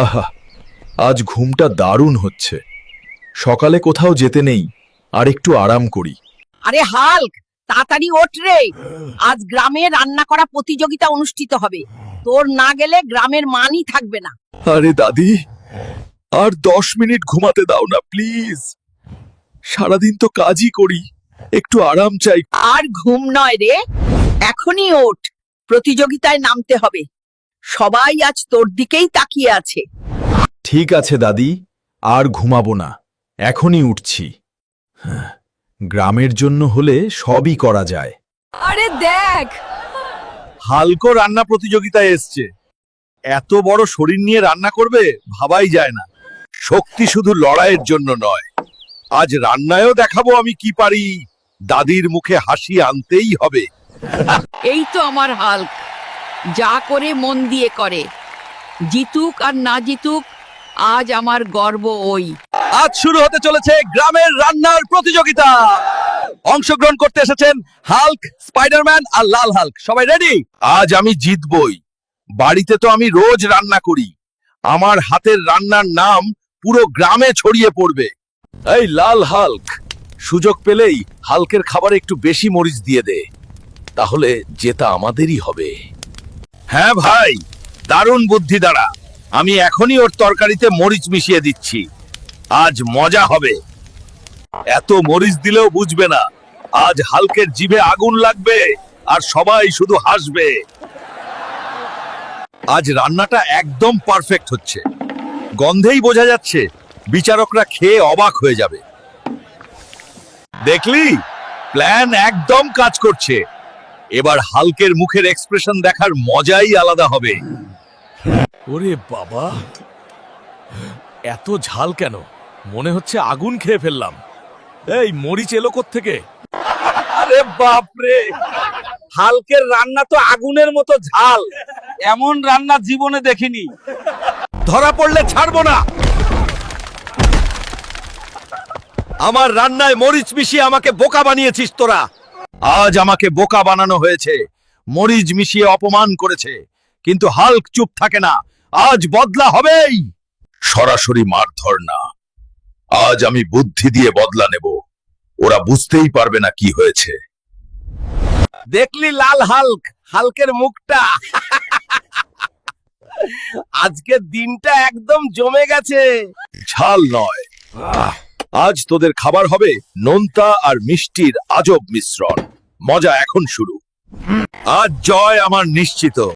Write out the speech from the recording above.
আহা, আজ ঘুমটা দারুণ হচ্ছে। সকালে কোথাও যেতে নেই, আর একটু আরাম করি। আরে হাল্ক, তাড়াতাড়ি ওঠ রে। আজ গ্রামে রান্না করা প্রতিযোগিতা অনুষ্ঠিত হবে। তোর না গেলে গ্রামের মানই থাকবে না। আরে দাদি, আর 10 মিনিট ঘুমাতে দাও না প্লিজ। সারাদিন তো কাজই করি, একটু আরাম চাই। আর ঘুম নয় রে, এখনই ওঠ। প্রতিযোগিতায় নামতে হবে। সবাই আজ তোর দিকেই তাকিয়ে আছে। ঠিক আছে দাদি, আর ঘুমাবো না, এখনই উঠছি। গ্রামের জন্য হলে সবই করা যায়। আরে দেখ, হালকো রান্না প্রতিযোগিতায় এসছে। এত বড় শরীর নিয়ে রান্না করবে ভাবাই যায় না। শক্তি শুধু লড়াইয়ের জন্য নয়, আজ রান্নায়ও দেখাবো আমি কি পারি। দাদির মুখে হাসি আনতেই হবে। এই তো আমার হাল্ক, যা করে মন দিয়ে করে। জিতুক আর না জিতুক, আজ আমার গর্ব ওই। আজ শুরু হতে চলেছে গ্রামের রান্নার প্রতিযোগিতা। অংশগ্রহণ করতে এসেছেন হাল্ক, স্পাইডারম্যান আর লাল হাল্ক। সবাই রেডি? আজ আমি জিতবই। বাড়িতে তো আমি রোজ রান্না করি, আমার হাতের রান্নার নাম পুরো গ্রামে ছড়িয়ে পড়বে। এই লাল হাল্ক, সুযোগ পেলেই হাল্কের খাবারে একটু বেশি মরিচ দিয়ে দে, তাহলে জেতা আমাদেরই হবে। হ্যাঁ ভাই, দারুণ বুদ্ধি দ্বারা। আমি এখনই ওর তরকারিতে মরিচ মিশিয়ে দিচ্ছি। আজ মজা হবে। এত মরিচ দিলেও বুঝবে না। আজ হালকের জিভে আগুন লাগবে, আর সবাই শুধু হাসবে। আজ রান্নাটা একদম পারফেক্ট হচ্ছে। গন্ধেই বোঝা যাচ্ছে বিচারকরা খেয়ে অবাক হয়ে যাবে। দেখলি, প্ল্যান একদম কাজ করছে। এবার হালকের মুখের এক্সপ্রেশন দেখার মজাই আলাদা হবে। ওরে বাবা, এত ঝাল কেন? মনে হচ্ছে আগুন খেয়ে ফেললাম। এই মরিচ এলো কোত্থেকে? আরে বাপরে, হালকের রান্না তো আগুনের মতো ঝাল। এমন রান্না জীবনে দেখিনি। ধরা পড়লে ছাড়বো না। আমার রান্নায় মরিচ মিশিয়ে আমাকে বোকা বানিয়েছিস তোরা। আজ আমাকে বোকা বানানো হয়েছে, মরিচ মিশিয়ে অপমান করেছে। কিন্তু হাল্ক চুপ থাকে না, আজ বদলা হবেই। সরাসরি মারধর না, আজ আমি বুদ্ধি দিয়ে বদলা নেব। ওরা বুঝতেই পারবে না কি হয়েছে। দেখলি লাল হাল্ক, হাল্কের মুখটা। আজকের দিনটা একদম জমে গেছে। ঝাল নয়, আজ তোদের খাবার হবে নোনতা আর মিষ্টির আজব মিশ্রণ। মজা এখন শুরু। আজ জয় আমার নিশ্চিত।